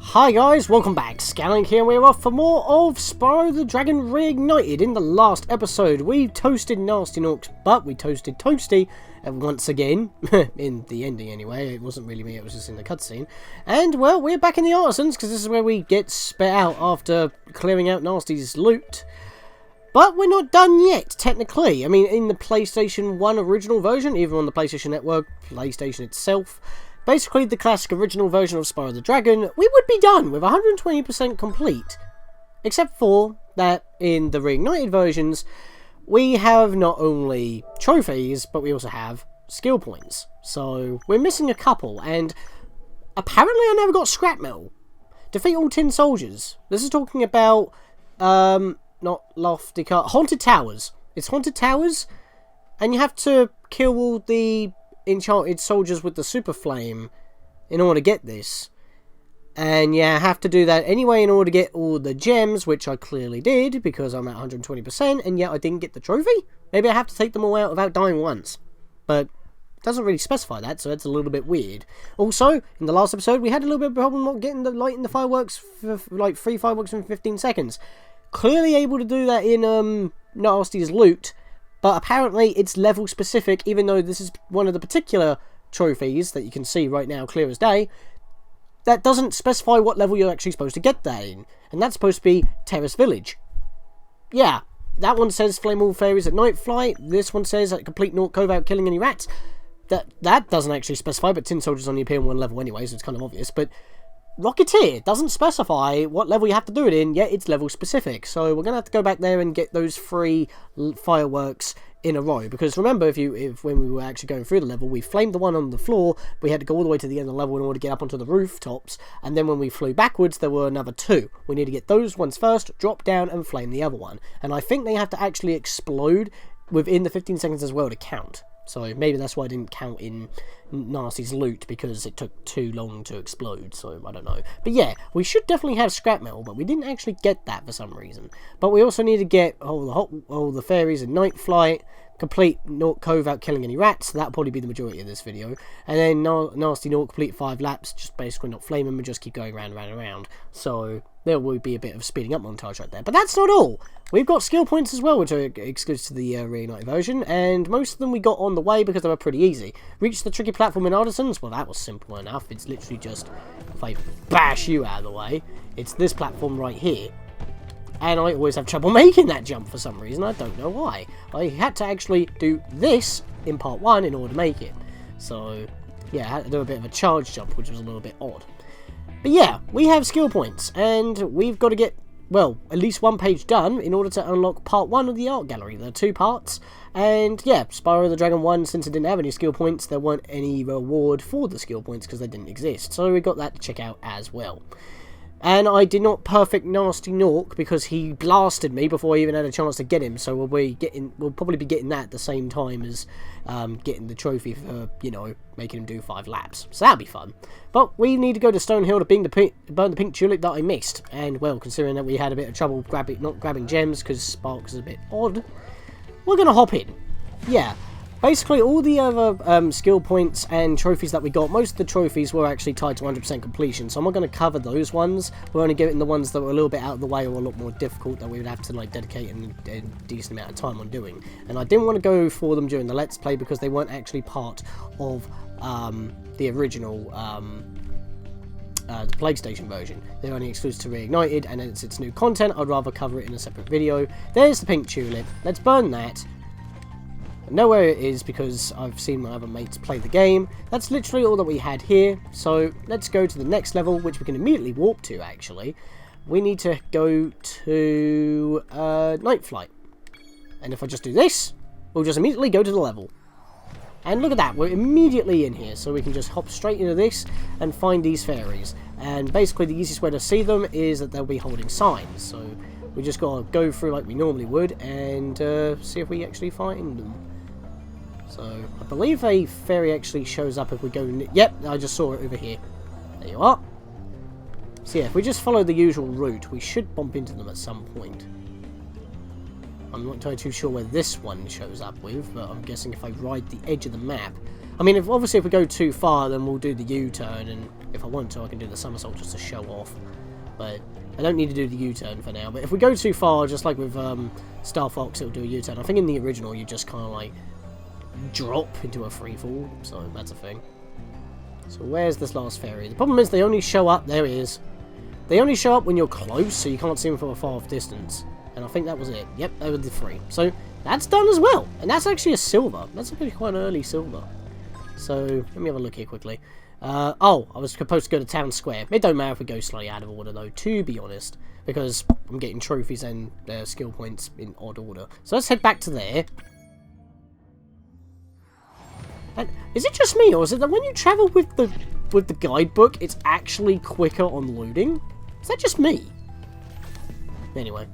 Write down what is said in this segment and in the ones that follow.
Hi guys, welcome back. Scatlink here, and we're off for more of Spyro the Dragon Reignited. In the last episode, we toasted Nasty Norks, but we toasted Toasty once again. In the ending anyway, it wasn't really me, it was just in the cutscene. And, well, we're back in the Artisans, because this is where we get spit out after clearing out Nasty's loot. But we're not done yet, technically. I mean, in the PlayStation 1 original version, either on the PlayStation Network, PlayStation itself, basically the classic original version of Spyro the Dragon, we would be done with 120% complete. Except for that in the Reignited versions, we have not only trophies, but we also have skill points. So, we're missing a couple, and apparently I never got scrap metal. Defeat all tin soldiers. This is talking about, not lofty car, haunted towers. It's haunted towers, and you have to kill all the enchanted soldiers with the super flame in order to get this. And yeah, I have to do that anyway in order to get all the gems, which I clearly did, because I'm at 120%, and yet I didn't get the trophy? Maybe I have to take them all out without dying once. But it doesn't really specify that, so that's a little bit weird. Also, in the last episode, we had a little bit of a problem not getting the light in the fireworks for like 3 fireworks in 15 seconds. Clearly able to do that in Nasty's loot, but apparently it's level specific, even though this is one of the particular trophies that you can see right now clear as day, that doesn't specify what level you're actually supposed to get that in. And that's supposed to be Terrace Village. Yeah, that one says flame all fairies at night flight. This one says complete Nork Cove without killing any rats. That doesn't actually specify, but tin soldiers only appear in one level anyway, so it's kind of obvious. But Rocketeer doesn't specify what level you have to do it in, yet it's level specific. So we're going to have to go back there and get those 3 fireworks in a row. Because remember, when we were actually going through the level, we flamed the one on the floor, we had to go all the way to the end of the level in order to get up onto the rooftops, and then when we flew backwards, there were another 2. We need to get those ones first, drop down, and flame the other one. And I think they have to actually explode within the 15 seconds as well to count. So maybe that's why I didn't count in Nasty's loot, because it took too long to explode, so I don't know. But yeah, we should definitely have scrap metal, but we didn't actually get that for some reason. But we also need to get all the fairies in night flight, complete Nork Cove without killing any rats, so that'll probably be the majority of this video. And then Nasty Nork, complete 5 laps, just basically not flame them and just keep going round and round and round. So there will be a bit of speeding up montage right there. But that's not all! We've got skill points as well, which are exclusive to the Reignited version, and most of them we got on the way because they were pretty easy. Reached the tricky platform in Artisans? Well, that was simple enough. It's literally just, if I bash you out of the way, it's this platform right here. And I always have trouble making that jump for some reason. I don't know why. I had to actually do this in part 1 in order to make it. So, yeah, I had to do a bit of a charge jump, which was a little bit odd. But yeah, we have skill points, and we've got to get, well, at least 1 page done in order to unlock part 1 of the art gallery. There are 2 parts, and yeah, Spyro the Dragon 1, since it didn't have any skill points, there weren't any reward for the skill points because they didn't exist. So we got that to check out as well. And I did not perfect Nasty Nork because he blasted me before I even had a chance to get him. So we'll probably be getting that at the same time as getting the trophy for, you know, making him do 5 laps. So that'll be fun. But we need to go to Stonehill to burn the pink tulip that I missed. And well, considering that we had a bit of trouble not grabbing gems because Sparks is a bit odd, we're gonna hop in. Yeah. Basically, all the other skill points and trophies that we got, most of the trophies were actually tied to 100% completion, so I'm not going to cover those ones. We're only getting the ones that were a little bit out of the way or a lot more difficult that we would have to like dedicate a decent amount of time on doing. And I didn't want to go for them during the Let's Play because they weren't actually part of the original the PlayStation version. They're only exclusive to Reignited, and as it's new content, I'd rather cover it in a separate video. There's the pink tulip. Let's burn that. I know where it is because I've seen my other mates play the game. That's literally all that we had here. So let's go to the next level, which we can immediately warp to, actually. We need to go to Night Flight. And if I just do this, we'll just immediately go to the level. And look at that, we're immediately in here. So we can just hop straight into this and find these fairies. And basically the easiest way to see them is that they'll be holding signs. So we just gotta go through like we normally would and see if we actually find them. So, I believe a fairy actually shows up if we go... Yep, I just saw it over here. There you are. So yeah, if we just follow the usual route, we should bump into them at some point. I'm not entirely too sure where this one shows up with, but I'm guessing if I ride the edge of the map, I mean, obviously if we go too far, then we'll do the U-turn, and if I want to, I can do the somersault just to show off. But I don't need to do the U-turn for now. But if we go too far, just like with Star Fox, it'll do a U-turn. I think in the original, you just kind of like drop into a free fall, so that's a thing. So where's this last fairy? The problem is they only show up, there he is. They only show up when you're close, so you can't see them from a far off distance. And I think that was it. Yep, they were the 3. So that's done as well. And that's actually a silver. That's actually quite an early silver. So let me have a look here quickly. Oh, I was supposed to go to Town Square. It don't matter if we go slightly out of order though, to be honest. Because I'm getting trophies and skill points in odd order. So let's head back to there. And is it just me, or is it that when you travel with the guidebook, it's actually quicker on loading? Is that just me? Anyway,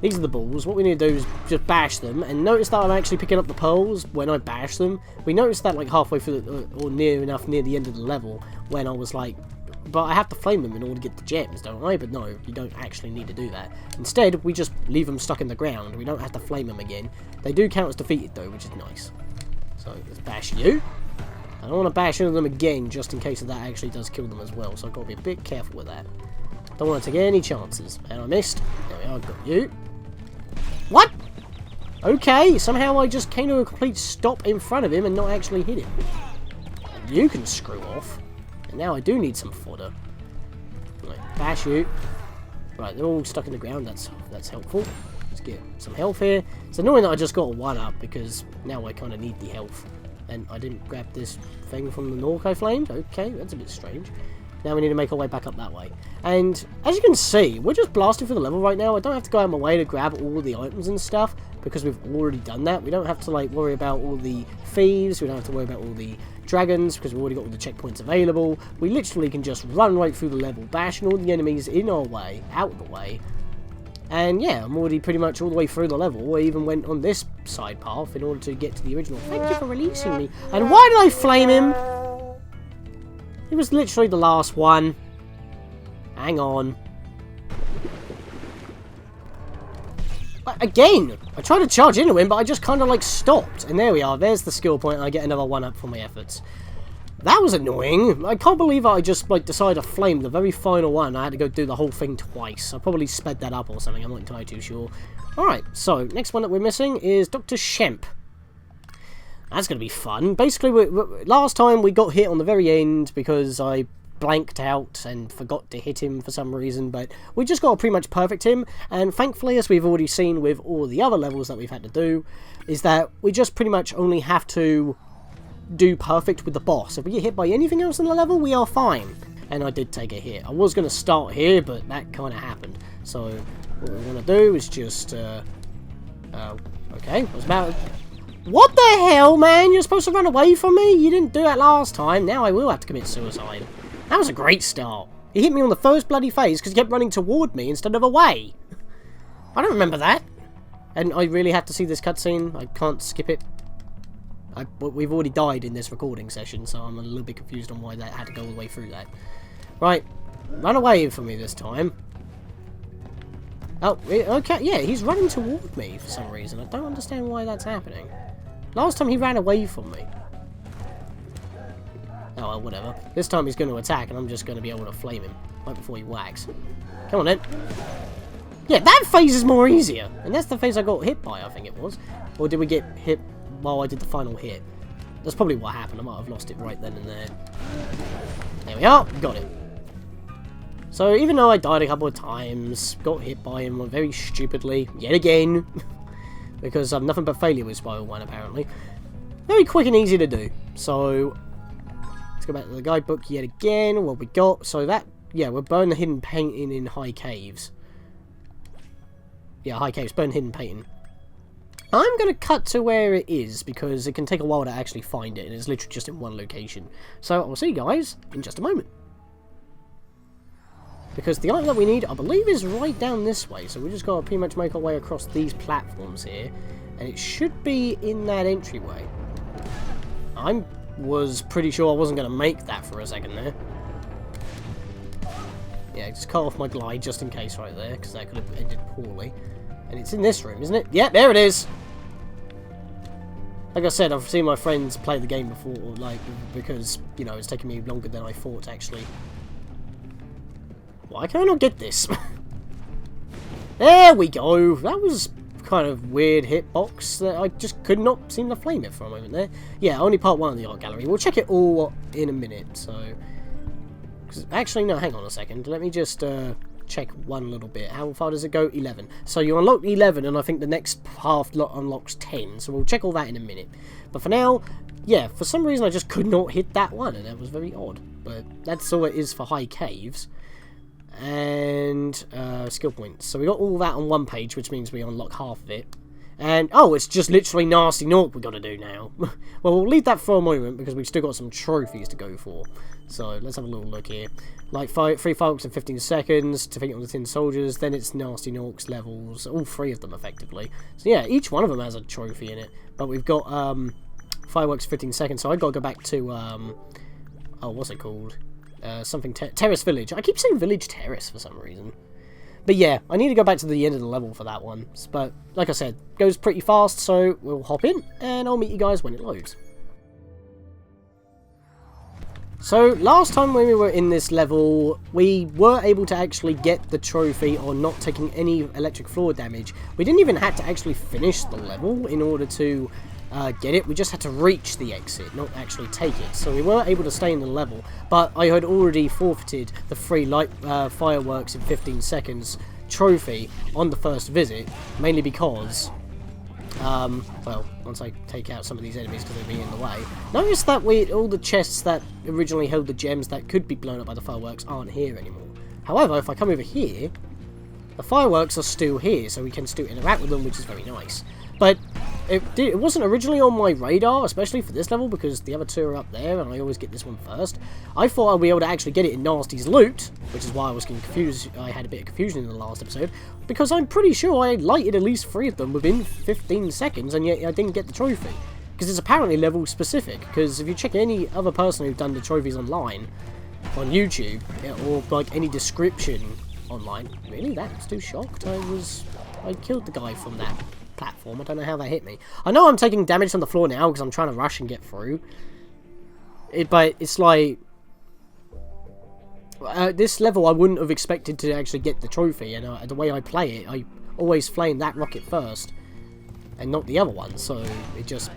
these are the balls. What we need to do is just bash them, and notice that I'm actually picking up the pearls when I bash them. We noticed that like halfway through, or near the end of the level, when I was like, but I have to flame them in order to get the gems, don't I? But no, you don't actually need to do that. Instead, we just leave them stuck in the ground. We don't have to flame them again. They do count as defeated though, which is nice. So let's bash you. I don't want to bash into them again, just in case that actually does kill them as well. So I've got to be a bit careful with that. Don't want to take any chances. And I missed. There we are, got you. What? Okay, somehow I just came to a complete stop in front of him and not actually hit him. You can screw off. And now I do need some fodder. Right, bash you. Right, they're all stuck in the ground. That's helpful. Let's get some health here. It's annoying that I just got a 1-up because now I kind of need the health. And I didn't grab this thing from the Nork I flamed. Okay, that's a bit strange. Now we need to make our way back up that way. And as you can see, we're just blasting through the level right now. I don't have to go out of my way to grab all the items and stuff because we've already done that. We don't have to like worry about all the thieves. We don't have to worry about all the dragons because we've already got all the checkpoints available. We literally can just run right through the level, bashing all the enemies in our way, out of the way. And yeah, I'm already pretty much all the way through the level. I even went on this side path in order to get to the original. Thank you for releasing me. And why did I flame him? He was literally the last one. Hang on. Again, I tried to charge into him, but I just kind of like stopped. And there we are. There's the skill point. I get another 1-up for my efforts. That was annoying. I can't believe I just like decided to flame the very final one. I had to go do the whole thing twice. I probably sped that up or something. I'm not entirely too sure. Alright, so next one that we're missing is Dr. Shemp. That's going to be fun. Basically, last time we got hit on the very end because I blanked out and forgot to hit him for some reason, but we just got to pretty much perfect him, and thankfully, as we've already seen with all the other levels that we've had to do, is that we just pretty much only have to do perfect with the boss. If we get hit by anything else in the level, we are fine. And I did take a hit. I was going to start here, but that kind of happened. So, what we're going to do is just, okay, I was about... What the hell, man? You're supposed to run away from me? You didn't do that last time. Now I will have to commit suicide. That was a great start. He hit me on the first bloody phase because he kept running toward me instead of away. I don't remember that. And I really have to see this cutscene. I can't skip it. We've already died in this recording session, so I'm a little bit confused on why that had to go all the way through that. Right. Run away from me this time. Oh, okay. Yeah, he's running toward me for some reason. I don't understand why that's happening. Last time he ran away from me. Oh, well, whatever. This time he's going to attack, and I'm just going to be able to flame him right before he whacks. Come on, then. Yeah, that phase is more easier. And that's the phase I got hit by, I think it was. Or did we get hit while I did the final hit? That's probably what happened. I might have lost it right then and there. There we are. Got it. So, even though I died a couple of times, got hit by him very stupidly, yet again, because I'm nothing but failure with Spyro 1, apparently. Very quick and easy to do. So, let's go back to the guidebook yet again. What we got? So that, yeah, we're burn the hidden painting in high caves. Yeah, high caves, burn hidden painting. I'm going to cut to where it is, because it can take a while to actually find it, and it's literally just in one location. So, I'll see you guys in just a moment. Because the item that we need, I believe, is right down this way. So we just got to pretty much make our way across these platforms here. And it should be in that entryway. I was pretty sure I wasn't going to make that for a second there. Yeah, just cut off my glide just in case right there. Because that could have ended poorly. And it's in this room, isn't it? Yeah, there it is. Like I said, I've seen my friends play the game before, like, because, you know, it's taking me longer than I thought, actually. Why can I not get this? There we go! That was kind of weird hitbox that I just could not seem to flame it for a moment there. Yeah, only part 1 of the art gallery. We'll check it all in a minute, so... Actually, no, hang on a second. Let me just check one little bit. How far does it go? 11. So you unlock 11, and I think the next half unlocks 10. So we'll check all that in a minute. But for now, yeah, for some reason I just could not hit that one, and that was very odd. But that's all it is for high caves. And skill points. So we got all that on one page, which means we unlock half of it. And, oh, it's just literally Nasty Nork we got to do now. Well, we'll leave that for a moment, because we've still got some trophies to go for. So, let's have a little look here. Like, 3 fireworks in 15 seconds, defeat all the tin soldiers, then it's Nasty Nork's levels, all 3 of them, effectively. So, yeah, each one of them has a trophy in it. But we've got, fireworks 15 seconds, so I've got to go back to, oh, what's it called? Something, Terrace Village. I keep saying Village Terrace for some reason. But yeah, I need to go back to the end of the level for that one. But, like I said, goes pretty fast, so we'll hop in, and I'll meet you guys when it loads. So, last time when we were in this level, we were able to actually get the trophy on not taking any electric floor damage. We didn't even have to actually finish the level in order to get it. We just had to reach the exit, not actually take it. So we were able to stay in the level, but I had already forfeited the free light fireworks in 15 seconds trophy on the first visit, mainly because, well, once I take out some of these enemies because they'll be in the way. Notice that all the chests that originally held the gems that could be blown up by the fireworks aren't here anymore. However, if I come over here, the fireworks are still here, so we can still interact with them, which is very nice. But it wasn't originally on my radar, especially for this level, because the other 2 are up there, and I always get this one first. I thought I'd be able to actually get it in Nasty's loot, which is why I was getting confused. I had a bit of confusion in the last episode, because I'm pretty sure I lighted at least 3 of them within 15 seconds, and yet I didn't get the trophy. Because it's apparently level specific, because if you check any other person who's done the trophies online, on YouTube, or like any description online, really? That's too shocked? I killed the guy from that platform. I don't know how that hit me. I know I'm taking damage from the floor now because I'm trying to rush and get through. But it's like... this level I wouldn't have expected to actually get the trophy, and the way I play it, I always flame that rocket first, and not the other one, so it just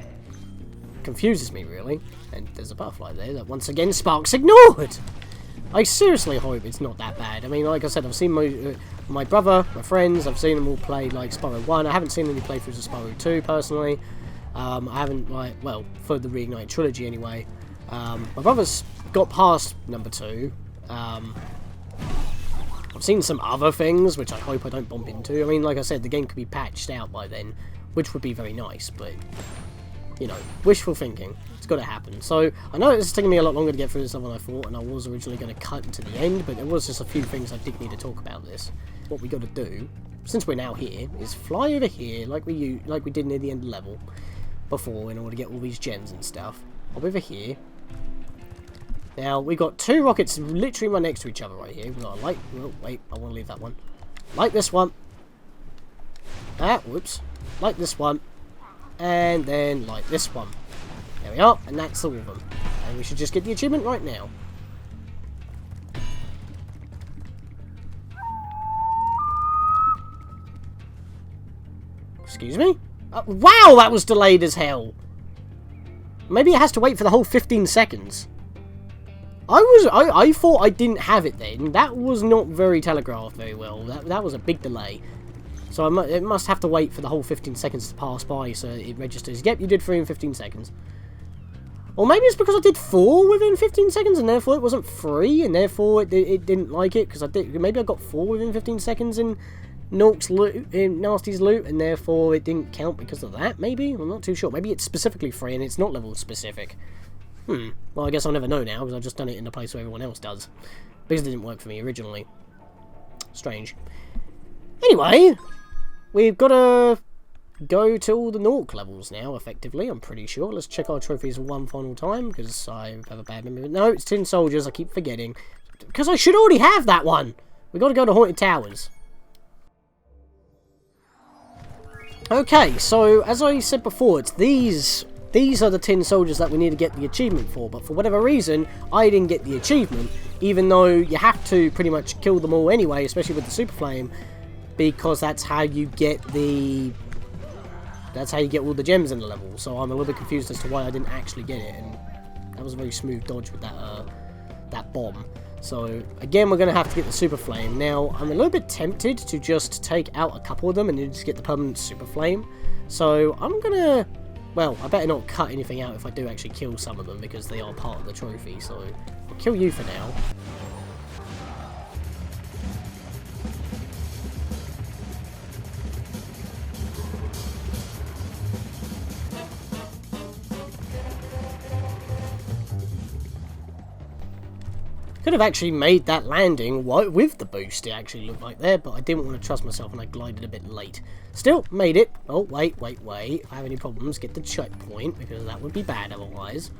confuses me, really. And there's a butterfly there that once again Sparks ignored! I seriously hope it's not that bad. I mean, like I said, I've seen my brother, my friends, I've seen them all play, like, Spyro 1. I haven't seen any playthroughs of Spyro 2, personally. I haven't, like, well, for the Reignited trilogy, anyway. My brother's got past number 2. I've seen some other things, which I hope I don't bump into. I mean, like I said, the game could be patched out by then, which would be very nice, but, you know, wishful thinking. It's got to happen. So, I know it's taking me a lot longer to get through this than I thought, and I was originally going to cut to the end, but there was just a few things I did need to talk about this. What we got to do, since we're now here, is fly over here like we did near the end of the level before in order to get all these gems and stuff. Hop over here. Now, we've got 2 rockets literally right next to each other right here. We've got a light... Oh, wait, I want to leave that one. Light this one. Ah, whoops. Light this one. And then light this one. There we are, and that's all of them. And we should just get the achievement right now. Excuse me? Wow, that was delayed as hell. Maybe it has to wait for the whole 15 seconds. I thought I didn't have it then. That was not very telegraphed very well. That was a big delay. So it must have to wait for the whole 15 seconds to pass by so it registers. Yep, you did 3 in 15 seconds. Or maybe it's because I did 4 within 15 seconds and therefore it wasn't 3 and therefore it didn't like it because maybe I got 4 within 15 seconds in Nork's loot, in Nasty's loot, and therefore it didn't count because of that, maybe? I'm not too sure. Maybe it's specifically 3 and it's not level specific. Well, I guess I'll never know now because I've just done it in the place where everyone else does. Because it didn't work for me originally. Strange. Anyway, we've got to go to all the Nork levels now, effectively, I'm pretty sure. Let's check our trophies one final time, because I have a bad memory. No, it's Tin Soldiers, I keep forgetting. Because I should already have that one! We've got to go to Haunted Towers. Okay, so, as I said before, it's these these are the tin soldiers that we need to get the achievement for, but for whatever reason, I didn't get the achievement, even though you have to pretty much kill them all anyway, especially with the super flame, because that's how you get the... That's how you get all the gems in the level, so I'm a little bit confused as to why I didn't actually get it, and that was a very smooth dodge with that, that bomb. So, again, we're going to have to get the super flame. Now, I'm a little bit tempted to just take out a couple of them and then just get the permanent super flame. So, I'm going to... Well, I better not cut anything out if I do actually kill some of them, because they are part of the trophy, so I'll kill you for now. Could have actually made that landing with the boost, it actually looked like there, but I didn't want to trust myself and I glided a bit late. Still, made it. Oh, wait. If I have any problems, get the checkpoint, because that would be bad otherwise.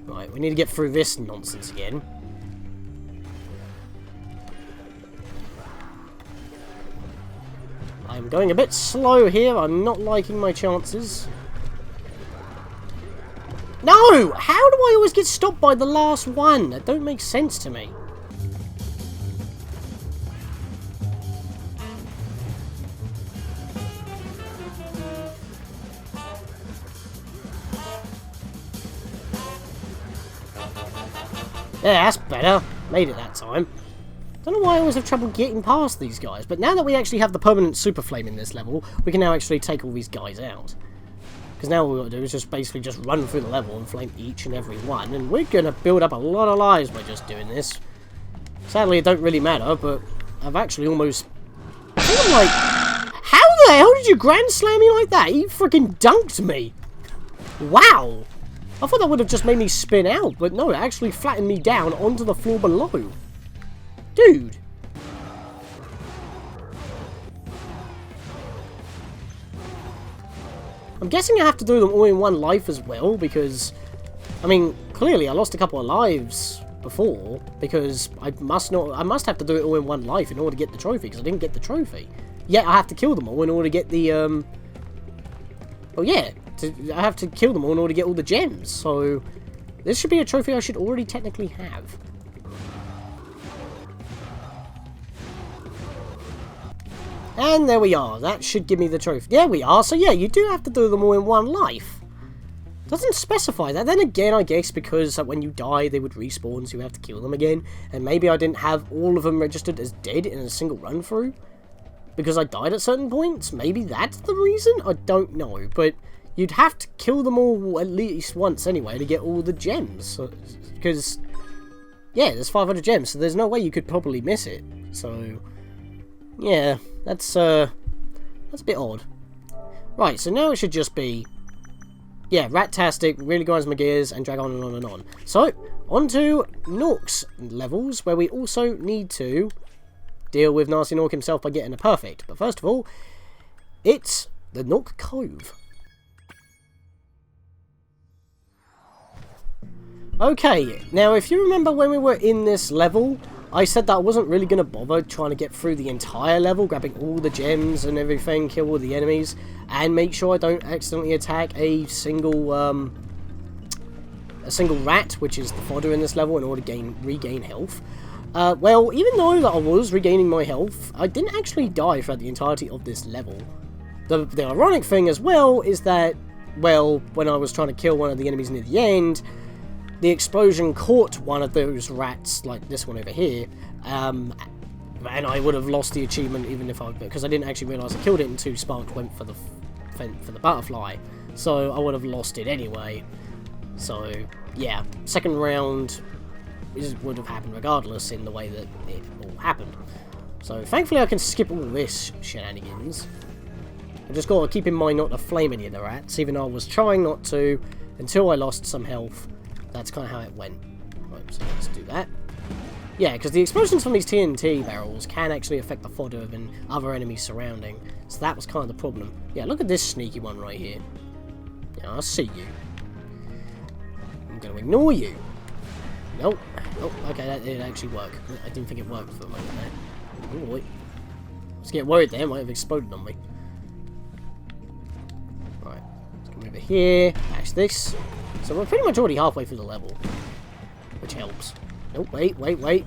Right, we need to get through this nonsense again. I'm going a bit slow here, I'm not liking my chances. No! How do I always get stopped by the last one? That don't make sense to me. Yeah, that's better. Made it that time. Don't know why I always have trouble getting past these guys, but now that we actually have the permanent super flame in this level, we can now actually take all these guys out. Because now all we've got to do is just basically just run through the level and flame each and every one. And we're going to build up a lot of lives by just doing this. Sadly, it don't really matter, but I've actually almost... I think I'm like... How the hell did you grand slam me like that? He freaking dunked me. Wow. I thought that would have just made me spin out, but no, it actually flattened me down onto the floor below. Dude. I'm guessing I have to do them all in one life as well, because, I mean, clearly I lost a couple of lives before, because I must have to do it all in one life in order to get the trophy, because I didn't get the trophy. Yet I have to kill them all in order to get the, oh yeah, I have to kill them all in order to get all the gems, so this should be a trophy I should already technically have. And there we are. That should give me the trophy. There we are. So yeah, you do have to do them all in one life. Doesn't specify that. Then again, I guess because when you die, they would respawn, so you have to kill them again. And maybe I didn't have all of them registered as dead in a single run through, because I died at certain points. Maybe that's the reason? I don't know. But you'd have to kill them all at least once anyway to get all the gems. Because, yeah, there's 500 gems, so there's no way you could probably miss it. So... yeah, that's a bit odd. Right, so now it should just be, yeah, rat-tastic, really grinds my gears, and drag on and on and on. So, on to Nork's levels, where we also need to deal with Nasty Nork himself by getting a perfect. But first of all, it's the Nork Cove. Okay, now if you remember when we were in this level, I said that I wasn't really going to bother trying to get through the entire level, grabbing all the gems and everything, kill all the enemies, and make sure I don't accidentally attack a single rat, which is the fodder in this level, in order to regain health. Well, even though that I was regaining my health, I didn't actually die throughout the entirety of this level. The ironic thing as well is that, well, when I was trying to kill one of the enemies near the end, the explosion caught one of those rats, like this one over here, and I would have lost the achievement even if because I didn't actually realise I killed it until Spark went for the butterfly, so I would have lost it anyway. So yeah, second round would have happened regardless in the way that it all happened. So thankfully I can skip all this shenanigans. I just got to keep in mind not to flame any of the rats, even though I was trying not to until I lost some health. That's kind of how it went. Right, so let's do that. Yeah, because the explosions from these TNT barrels can actually affect the fodder and other enemies surrounding. So that was kind of the problem. Yeah, look at this sneaky one right here. Yeah, I see you. I'm going to ignore you. Nope. Oh, okay, that didn't actually work. I didn't think it worked for a moment there. Oh, wait. I was getting worried there. It might have exploded on me. Right. Let's move over here. Match this. So we're pretty much already halfway through the level. Which helps. Oh, wait.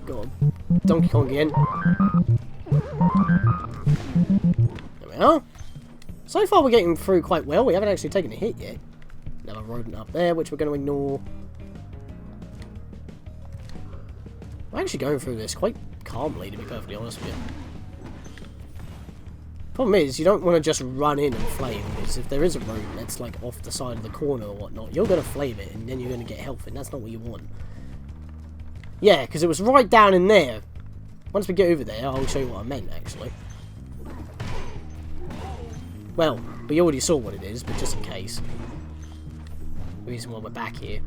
Go on. Donkey Kong again. There we are. So far we're getting through quite well. We haven't actually taken a hit yet. Another rodent up there, which we're going to ignore. I'm actually going through this quite calmly, to be perfectly honest with you. Problem is, you don't want to just run in and flame, because if there is a rodent that's like off the side of the corner or whatnot, you're going to flame it, and then you're going to get health, and that's not what you want. Yeah, because it was right down in there. Once we get over there, I'll show you what I meant, actually. Well, we already saw what it is, but just in case. The reason why we're back here.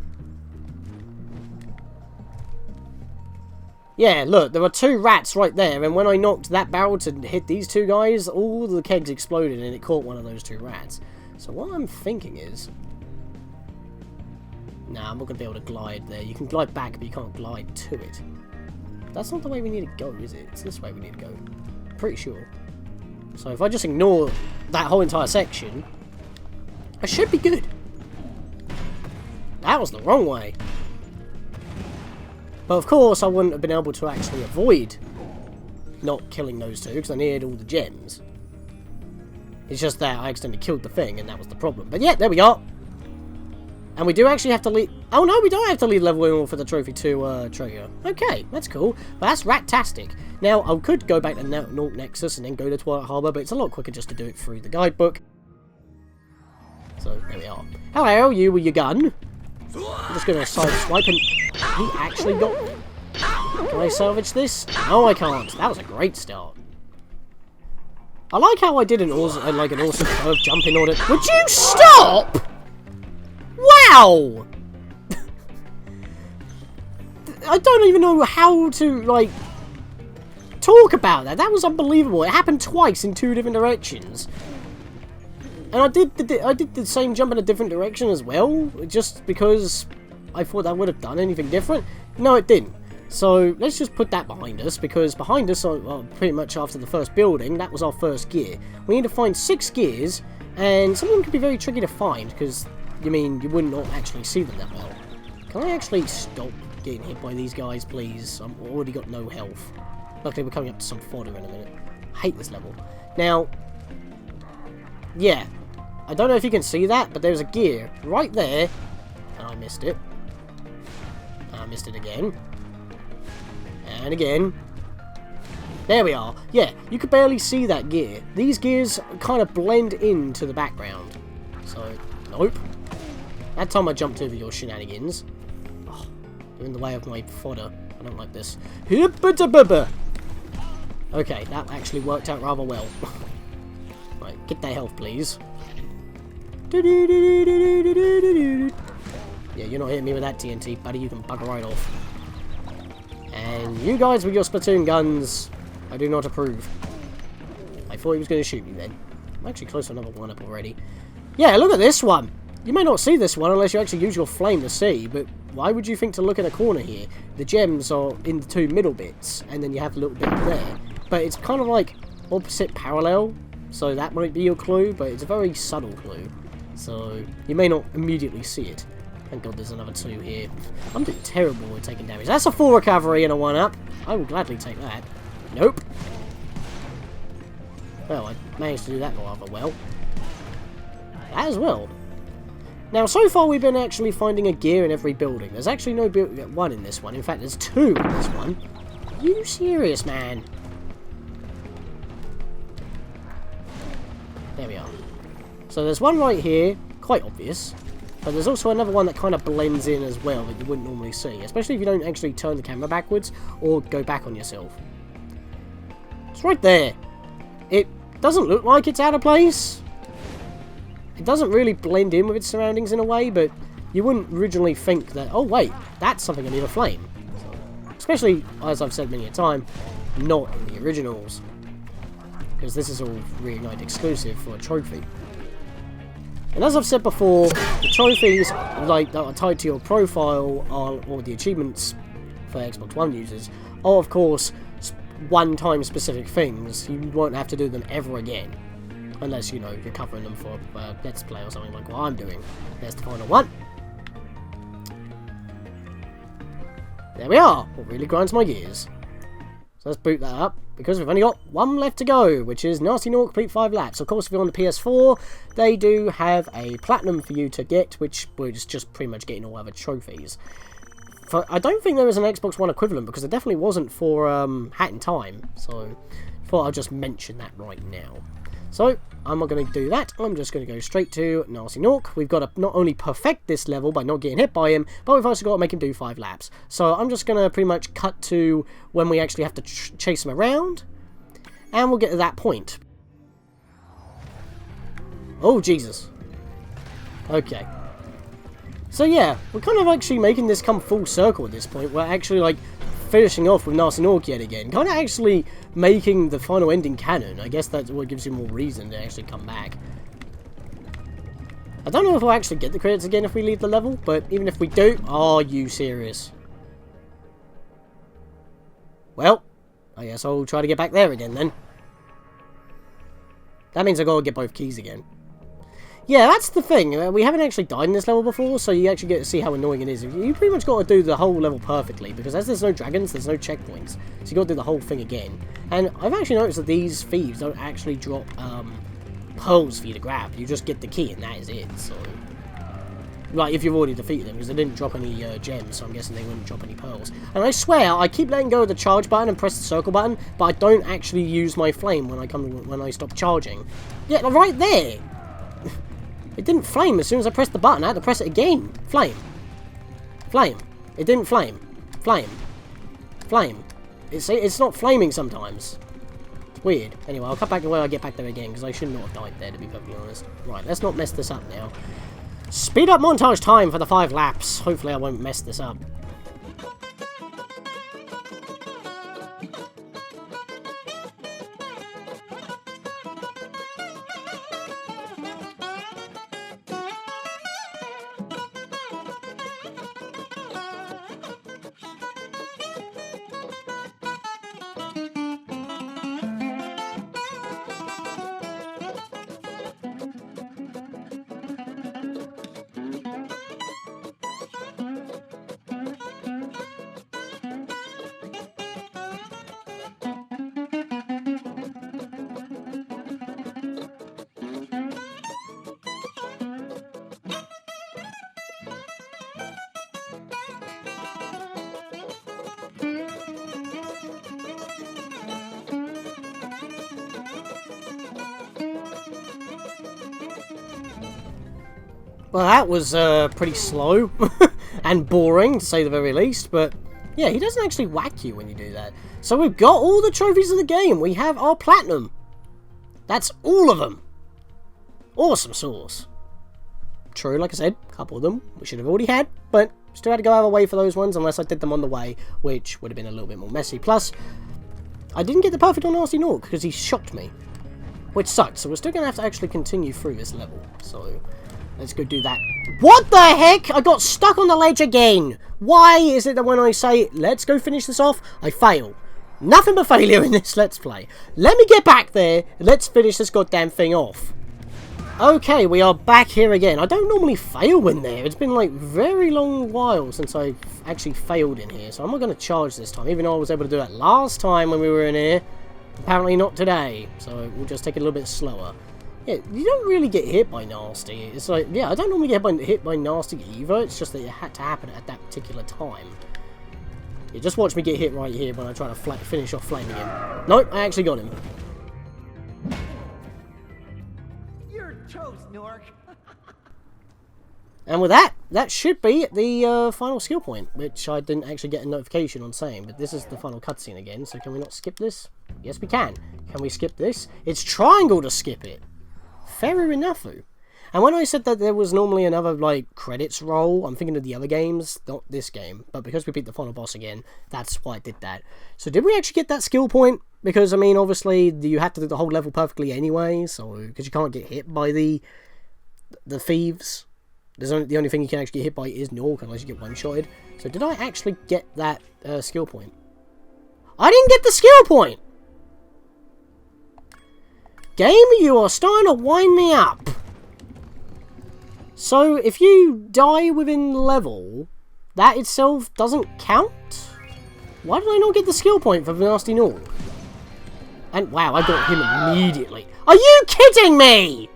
Yeah, look, there were 2 rats right there, and when I knocked that barrel to hit these 2 guys, all the kegs exploded and it caught one of those 2 rats. So what I'm thinking is... Nah, I'm not going to be able to glide there. You can glide back, but you can't glide to it. That's not the way we need to go, is it? It's this way we need to go. Pretty sure. So if I just ignore that whole entire section, I should be good. That was the wrong way. But of course, I wouldn't have been able to actually avoid not killing those 2, because I needed all the gems. It's just that I accidentally killed the thing, and that was the problem. But yeah, there we are. And we do actually have to lead... Oh no, we don't have to lead level 1 for the trophy to trigger. Okay, that's cool. But that's rat-tastic. Now, I could go back to North Nexus and then go to Twilight Harbour, but it's a lot quicker just to do it through the guidebook. So, there we are. Hello, you with your gun. I'm just going to side swipe and... He actually got me. Can I salvage this? No, I can't. That was a great start. I like how I did an awesome curve jump in order... Would you stop? Wow! I don't even know how to, like, talk about that. That was unbelievable. It happened twice in 2 different directions. And I did the same jump in a different direction as well, just because I thought that would have done anything different. No, it didn't. So let's just put that behind us, because behind us, pretty much after the first building, that was our first gear. We need to find 6 gears, and some of them can be very tricky to find, because, you would not actually see them that well. Can I actually stop getting hit by these guys, please? I've already got no health. Luckily, we're coming up to some fodder in a minute. I hate this level. Now, yeah. I don't know if you can see that, but there's a gear right there. And I missed it. And I missed it again. And again. There we are. Yeah, you could barely see that gear. These gears kind of blend into the background. So, nope. That time I jumped over your shenanigans. Oh, you're in the way of my fodder. I don't like this. Okay, that actually worked out rather well. Right, get that health, please. Yeah, you're not hitting me with that TNT, buddy. You can bugger right off. And you guys with your Splatoon guns, I do not approve. I thought he was going to shoot me then. I'm actually close to another 1-up already. Yeah, look at this one. You may not see this one unless you actually use your flame to see, but why would you think to look at a corner here? The gems are in the 2 middle bits, and then you have a little bit there. But it's kind of like opposite parallel, so that might be your clue, but it's a very subtle clue. So, you may not immediately see it. Thank God there's another 2 here. I'm doing terrible with taking damage. That's a 4 recovery and a 1-up. I will gladly take that. Nope. Well, I managed to do that rather well. That as well. Now, so far we've been actually finding a gear in every building. There's actually no 1 in this one. In fact, there's 2 in this one. Are you serious, man? There we are. So there's 1 right here, quite obvious. But there's also another one that kind of blends in as well that you wouldn't normally see. Especially if you don't actually turn the camera backwards or go back on yourself. It's right there. It doesn't look like it's out of place. It doesn't really blend in with its surroundings in a way, but you wouldn't originally think that, oh wait, that's something I need a flame. So, especially, as I've said many a time, not in the originals. Because this is all Reignited exclusive for a trophy. And as I've said before, the trophies like that are tied to your profile or the achievements for Xbox One users are of course one-time specific things. You won't have to do them ever again. Unless, you know, you're covering them for Let's Play or something like what I'm doing. There's the final one. There we are. What really grinds my gears. So let's boot that up, because we've only got one left to go, which is Nasty Nork Complete 5 Laps. Of course, if you're on the PS4, they do have a platinum for you to get, which is just pretty much getting all other trophies. I don't think there is an Xbox One equivalent, because there definitely wasn't for Hat in Time, so I thought I'd just mention that right now. So, I'm not going to do that. I'm just going to go straight to Nasty Nork. We've got to not only perfect this level by not getting hit by him, but we've also got to make him do 5 laps. So, I'm just going to pretty much cut to when we actually have to chase him around, and we'll get to that point. Oh, Jesus. Okay. So, yeah, we're kind of actually making this come full circle at this point. We're actually, like, finishing off with Nasty Nork yet again. Kind of actually making the final ending canon. I guess that's what gives you more reason to actually come back. I don't know if we'll actually get the credits again if we leave the level, but even if we do... Are you serious? Well, I guess I'll try to get back there again then. That means I've got to get both keys again. Yeah, that's the thing. We haven't actually died in this level before, so you actually get to see how annoying it is. You pretty much got to do the whole level perfectly, because as there's no dragons, there's no checkpoints. So you got to do the whole thing again. And I've actually noticed that these thieves don't actually drop pearls for you to grab. You just get the key, and that is it. So, like, if you've already defeated them, because they didn't drop any gems, so I'm guessing they wouldn't drop any pearls. And I swear, I keep letting go of the charge button and press the circle button, but I don't actually use my flame when I stop charging. Yeah, right there! It didn't flame as soon as I pressed the button. I had to press it again. Flame. Flame. It didn't flame. Flame. Flame. It's not flaming sometimes. It's weird. Anyway, I'll cut back to where I get back there again, because I should not have died there, to be perfectly honest. Right, let's not mess this up now. Speed up montage time for the 5 laps. Hopefully I won't mess this up. Well, that was pretty slow and boring, to say the very least, but yeah, he doesn't actually whack you when you do that. So we've got all the trophies of the game. We have our platinum. That's all of them. Awesome sauce. True, like I said, a couple of them we should have already had, but still had to go out of the way for those ones unless I did them on the way, which would have been a little bit more messy. Plus, I didn't get the perfect on Nasty Nork because he shocked me, which sucks. So we're still going to have to actually continue through this level. So let's go do that. What the heck? I got stuck on the ledge again. Why is it that when I say, let's go finish this off, I fail? Nothing but failure in this Let's Play. Let me get back there. Let's finish this goddamn thing off. Okay, we are back here again. I don't normally fail in there. It's been like very long while since I've actually failed in here. So I'm not going to charge this time, even though I was able to do that last time when we were in here. Apparently not today. So we'll just take it a little bit slower. Yeah, you don't really get hit by Nasty. It's like, yeah, I don't normally get hit by Nasty either. It's just that it had to happen at that particular time. Yeah, just watch me get hit right here when I try to finish off flaming him. Nope, I actually got him. You're toast, Nork. And with that, that should be the final skill point, which I didn't actually get a notification on saying, but this is the final cutscene again, so can we not skip this? Yes, we can. Can we skip this? It's triangle to skip it. Fair enough. And when I said that there was normally another, like, credits roll, I'm thinking of the other games, not this game. But because we beat the final boss again, that's why I did that. So did we actually get that skill point? Because, I mean, obviously, you have to do the whole level perfectly anyway, so, because you can't get hit by the thieves. The only thing you can actually get hit by is Nork, unless you get one-shotted. So did I actually get that skill point? I didn't get the skill point! game, you are starting to wind me up. So, if you die within level, that itself doesn't count? Why did I not get the skill point for the Nasty Nork? And wow, I got him immediately. Are you kidding me?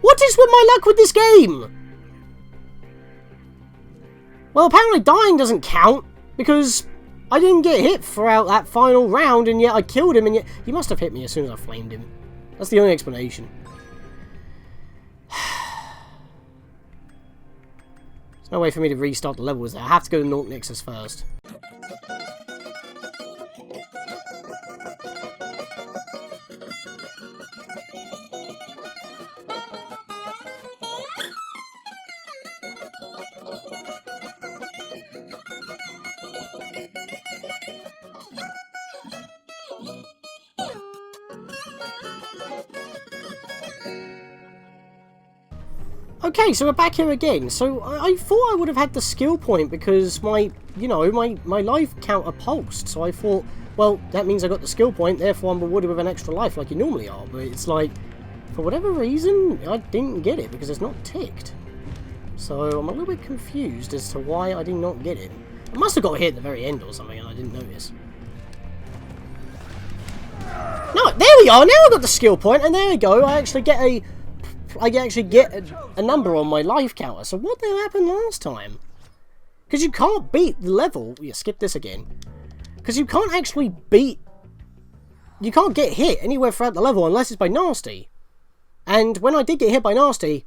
What is with my luck with this game? Well, apparently dying doesn't count, because I didn't get hit throughout that final round, and yet I killed him, and yet he must have hit me as soon as I flamed him. That's the only explanation. There's no way for me to restart the level, is there? I have to go to Nork Nexus first. Okay, so we're back here again. So I thought I would have had the skill point because my life counter pulsed. So I thought, well, that means I got the skill point, therefore I'm rewarded with an extra life like you normally are. But it's like, for whatever reason, I didn't get it because it's not ticked. So I'm a little bit confused as to why I did not get it. I must have got hit at the very end or something and I didn't notice. No, there we are. Now I got the skill point, and there we go. I actually get a number on my life counter. So what the hell happened last time? Because you can't beat the level. Yeah, skip this again. Because you can't actually beat... You can't get hit anywhere throughout the level unless it's by Nasty. And when I did get hit by Nasty,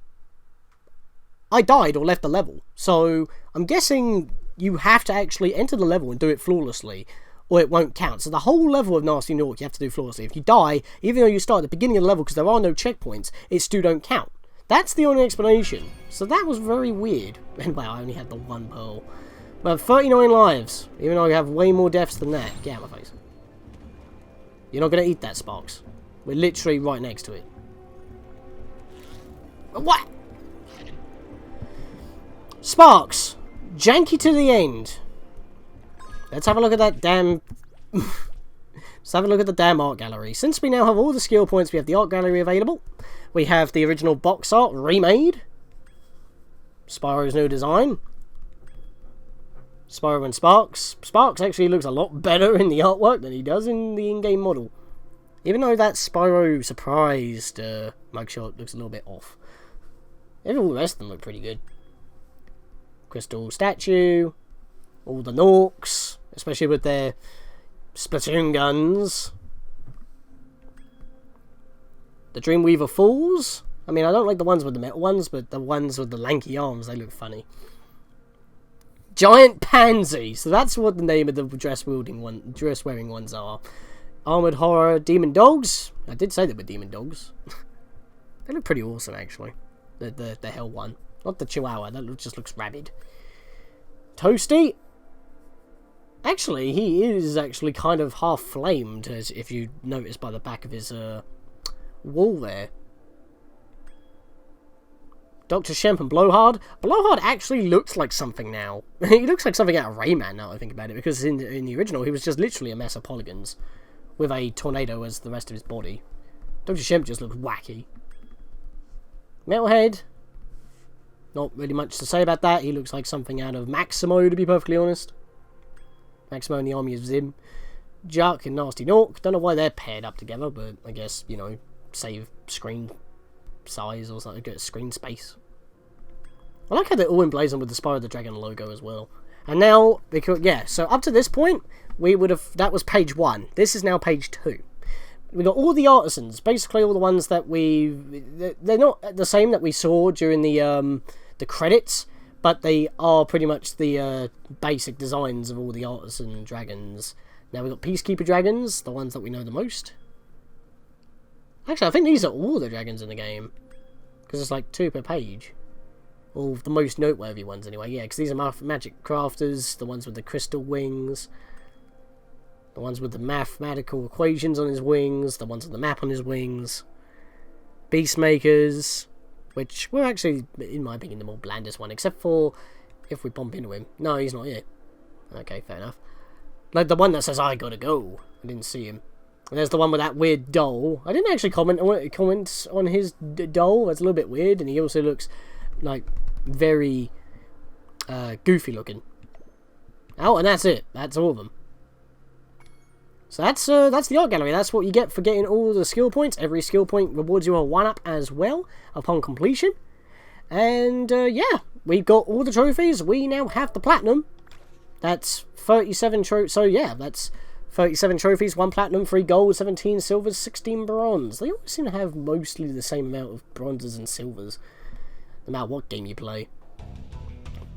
I died or left the level. So I'm guessing you have to actually enter the level and do it flawlessly, or it won't count. So the whole level of Nasty Nork you have to do flawlessly. If you die, even though you start at the beginning of the level because there are no checkpoints, it still don't count. That's the only explanation. So that was very weird. And wow, I only had the one pearl. But 39 lives, even though I have way more deaths than that. Get out of my face. You're not going to eat that, Sparks. We're literally right next to it. What? Sparks, janky to the end. Let's have a look at that damn... Let's have a look at the damn art gallery. Since we now have all the skill points, we have the art gallery available. We have the original box art remade. Spyro's new design. Spyro and Sparks. Sparks actually looks a lot better in the artwork than he does in the in-game model. Even though that Spyro surprised mugshot looks a little bit off. All the rest of them look pretty good. Crystal statue. All the Norks. Especially with their Splatoon guns. The Dreamweaver Fools. I mean, I don't like the ones with the metal ones, but the ones with the lanky arms, they look funny. Giant Pansy. So that's what the name of the dress-wearing ones are. Armored Horror Demon Dogs. I did say they were Demon Dogs. They look pretty awesome, actually. The hell one. Not the Chihuahua. That just looks rabid. Toasty. Actually, he is actually kind of half flamed, as if you notice by the back of his wall there. Dr. Shemp and Blowhard. Blowhard actually looks like something now. He looks like something out of Rayman now I think about it, because in the original he was just literally a mess of polygons with a tornado as the rest of his body. Dr. Shemp just looks wacky. Metalhead. Not really much to say about that. He looks like something out of Maximo, to be perfectly honest. Maximo and the Army of Zim. Juck and Nasty Nork. Don't know why they're paired up together, but I guess, you know, save screen size or something, get screen space. I like how they're all emblazoned with the Spyro the Dragon logo as well. And now, because, yeah, so up to this point, we would have, that was page 1. This is now page 2. We got all the artisans, basically all the ones that they're not the same that we saw during the credits, but they are pretty much the basic designs of all the artisan dragons. Now we've got Peacekeeper dragons, the ones that we know the most. Actually, I think these are all the dragons in the game, because it's like 2 per page. Or the most noteworthy ones anyway, yeah, because these are magic crafters, the ones with the crystal wings, the ones with the mathematical equations on his wings, the ones with the map on his wings, Beastmakers, which were actually, in my opinion, the more blandest one, except for if we bump into him. No, he's not here. Okay, fair enough. Like the one that says, I gotta go. I didn't see him. There's the one with that weird doll. I didn't actually comment on his doll. That's a little bit weird, and he also looks like very goofy looking. Oh, and that's it. That's all of them. So that's the art gallery. That's what you get for getting all the skill points. Every skill point rewards you a 1-up as well upon completion. And yeah, we've got all the trophies. We now have the platinum. That's 37 trophies. So yeah, that's 37 trophies, 1 platinum, 3 gold, 17 silvers, 16 bronze. They always seem to have mostly the same amount of bronzes and silvers, no matter what game you play.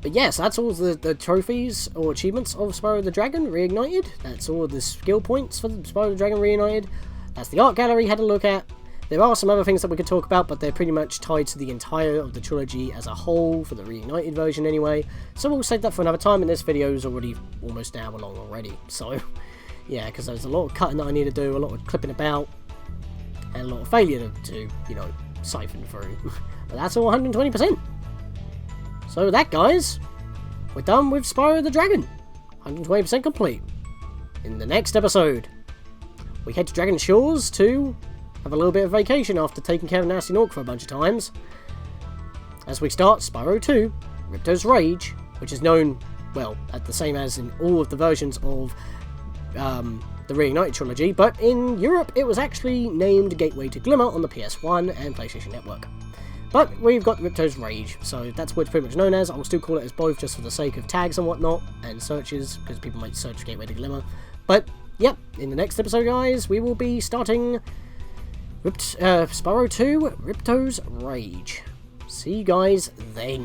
But yes, that's all the trophies or achievements of Spyro the Dragon Reignited. That's all the skill points for the Spyro the Dragon Reignited. That's the art gallery had a look at. There are some other things that we could talk about, but they're pretty much tied to the entire of the trilogy as a whole, for the Reignited version anyway. So we'll save that for another time, and this video is already almost an hour long already. So yeah, because there's a lot of cutting that I need to do, a lot of clipping about, and a lot of failure to you know, siphon through. But that's all 120%. So that, guys, we're done with Spyro the Dragon. 120% complete. In the next episode, we head to Dragon Shores to have a little bit of vacation after taking care of Nasty Nork for a bunch of times, as we start Spyro 2, Ripto's Rage, which is known, well, the same as in all of the versions of the Reignited trilogy, but in Europe it was actually named Gateway to Glimmer on the PS1 and PlayStation Network. But we've got Ripto's Rage, so that's what it's pretty much known as. I'll still call it as both just for the sake of tags and whatnot, and searches, because people might search Gateway to Glimmer. But, yep, in the next episode, guys, we will be starting Spyro 2, Ripto's Rage. See you guys then.